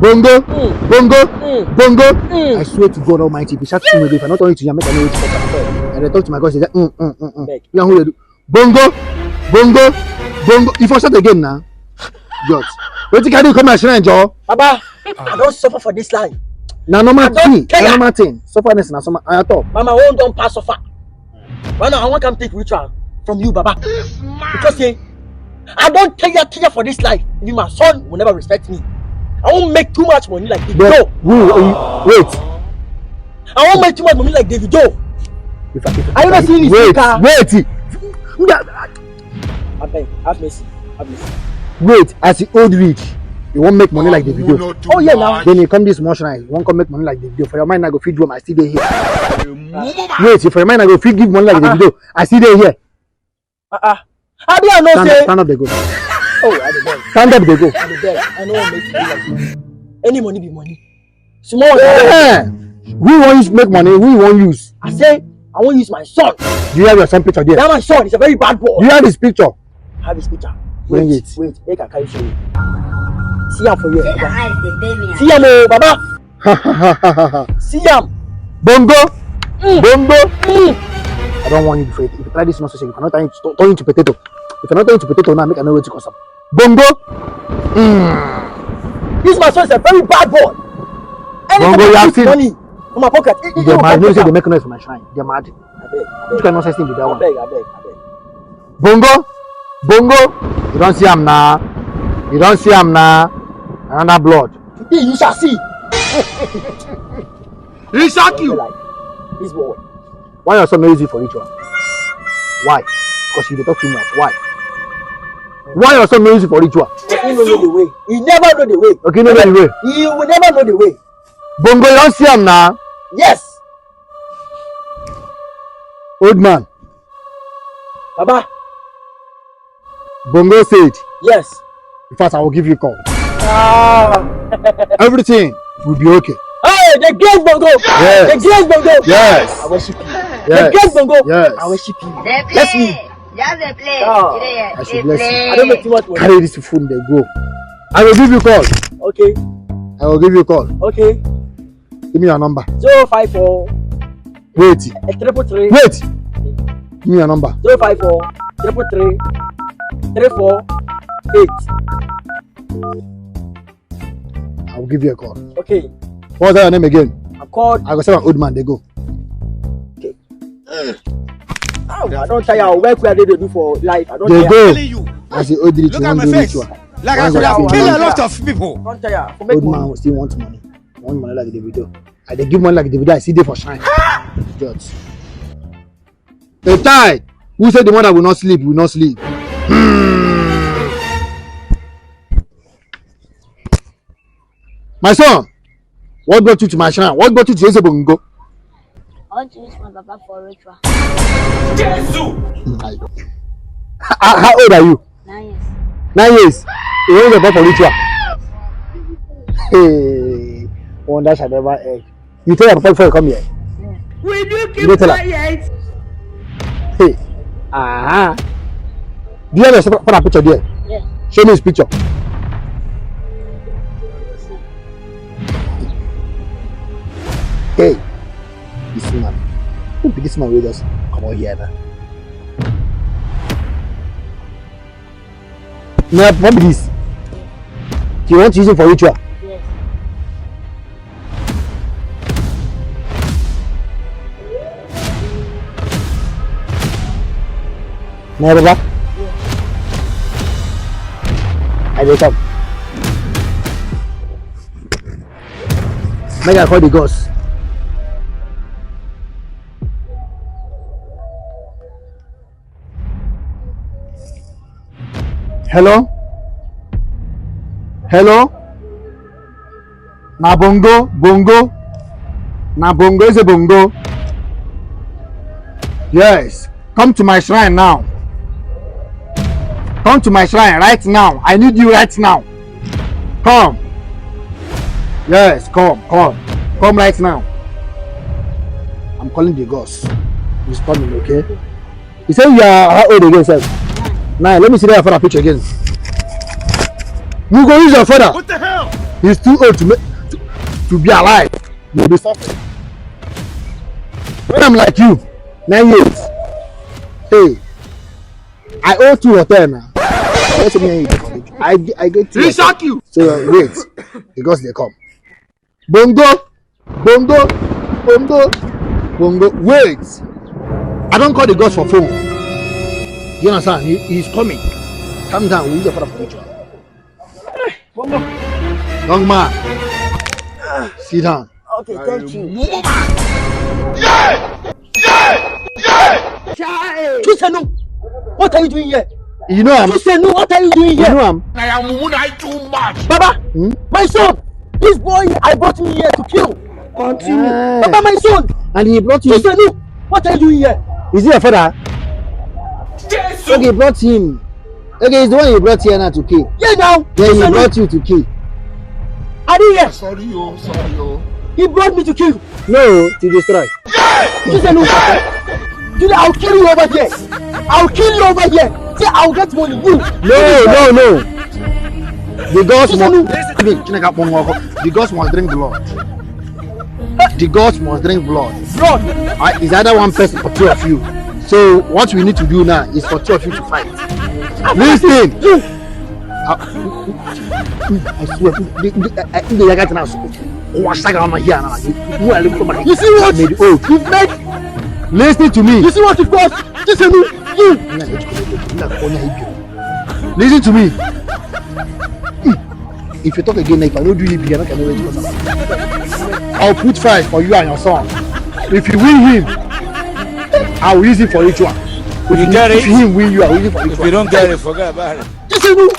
Bongo, bongo, bongo. I swear to God Almighty, if you start to me, if I not only to you, make I know what to talk. And I talk to my God, say that, You know who they do? Bongo, bongo, bongo. If I start again now, George, what you can do? Come and shrine, Joe. Baba, I don't suffer for this life. Na normal thing, na normal thing. Sufferness na some. I talk. Mama, I won't don't pass suffer. Right now, I want to come take ritual from you, Baba. Because I don't care for this life. Even my son will never respect me. I won't make too much money like Davido. Wait. I won't make too much money like Davido. Are you not seeing this car? Wait. I beg, have mercy. Wait, as the old rich, you won't make money like Davido. Oh yeah, now. Then you come this much night, you won't come make money like Davido. For your mind, I go feed you, I still there here. Wait, for your mind, I go feed give money like Davido. I still there here. How do I know say? Stand up, they go. Oh, I the beg. Stand up, they go. I the beg. I know what makes you like money. Any money be money. Small. Yeah. Who won't make money? Who won't use? I say I won't use my son. Do you have your son picture there? That my son. He's a very bad boy. Do you have his picture? I have his picture. Bring it. Wait, make I carry show you. See him for you. See him, Baba. See him. Bongo. Bongo. I don't want you to if you try this nonsense, you cannot turn into potato. If you're not turning into potato now, make I know where to cause up. Bongo. This my son is a very bad boy. Bongo, you have seen money in my pocket. They're mad. You say they make noise for my shrine. They're mad. I beg. You cannot say thing with that one. I beg. Bongo. You don't see him now. Another blood. Today you shall see. He shall kill. This boy. Why your son not easy for ritual? Why? Because he dey talk too much. Why your son not easy for ritual? He don't know the way. He never know the way. Okay, know the way. He will never know the way. Bongo, you don't see him now. Yes. Old man. Baba. Bongo said. Yes. In fact, I will give you a call. Everything will be okay. Hey, the great Bongo. Yes. The great Bongo. Yes. I worship you. Yes. The great Bongo. Yes. I worship you. Bless me. Just a play. I should bless you. I don't make too much money. Carry this food and they go. I will give you a call. Okay. I will give you a call. Okay. Give me your number. 054. Wait. 333. Wait. Give me your number. 054 333 348. I will give you a call. Okay. What's that your name again? I'm called. I go say an old man. They go. Okay. I don't tell you how work where they do for life. I don't They tell go. As the old rich, Look you at want my to do face. ritual. Like I could have killed a lot of people. Don't tell you. For make Old money. man still want money. Want money like the video. I they give money like the video. I see they for shine. Judge. The tide. Who said the one that will not sleep will not sleep? My son, what brought you to my shrine? What brought you to Ezebongo? I want to use my papa for ritual. How old are you? 9 years. 9 years. You want to go for ritual? Hey, wonder shall never end. You tell your papa before you come here. Yeah. Will you You keep don't tell her. quiet? Hey, do you have your father picture there? Yeah. Show me his picture. Hey, this man. Who be this man with us? Come on here now. Now, what be this? Do you want to use it for ritual? Yes. No, Baba? I wake up. Make I call the ghost. Hello? Hello? Na bongo? Bongo? Na bongo is a bongo? Yes. Come to my shrine now. Come to my shrine right now. I need you right now. Come. Yes, come. Come right now. I'm calling the ghost. He's coming, okay? You say you are how old again, sir? 9. Let me see that father picture again. You go use your father. What the hell? He's too old to be alive. You'll be suffering. When I'm like you, 9 years. Hey, I owe 2 hotel now. I get 2. He shock you. So wait, because they come. Bongo. Wait. I don't call the gods for phone. You understand? He's coming. Calm down. We'll use the father for each other. Young man, sit down. Okay, thank you. Chisenu, what are you doing here? You know I'm. Chisenu, what are you doing You here? know I'm. I am too much. Baba, my son, this boy I brought him here to kill. Continue. Baba, my son. And he brought you. Chisenu, what are you doing here? Is he your father? Jesus. Okay, he brought him. Okay, he's the one you brought here now to kill. Yeah, now. Then he Chisenu, brought you to kill. I didn't hear. Sorry, yo. He brought me to kill. No, to destroy. Chisenu, I'll kill you over here. I'll kill you over here. Say I'll get money. You. No. The gods must drink blood. The gods must drink blood. Blood. It's either one person or 2 of you. So what we need to do now is for 2 of you to fight. Listen. I swear. You see what? You've made. Listen to me. You see what it was? Chisenu, you. Listen to me. If you talk again, if I don't do it, I can wait. I'll put 5 for you and your son. If you win him, I will use it for each one. If you get it, if him win you, I will use it for each if one. you don't get it, forget about it. Chisenu.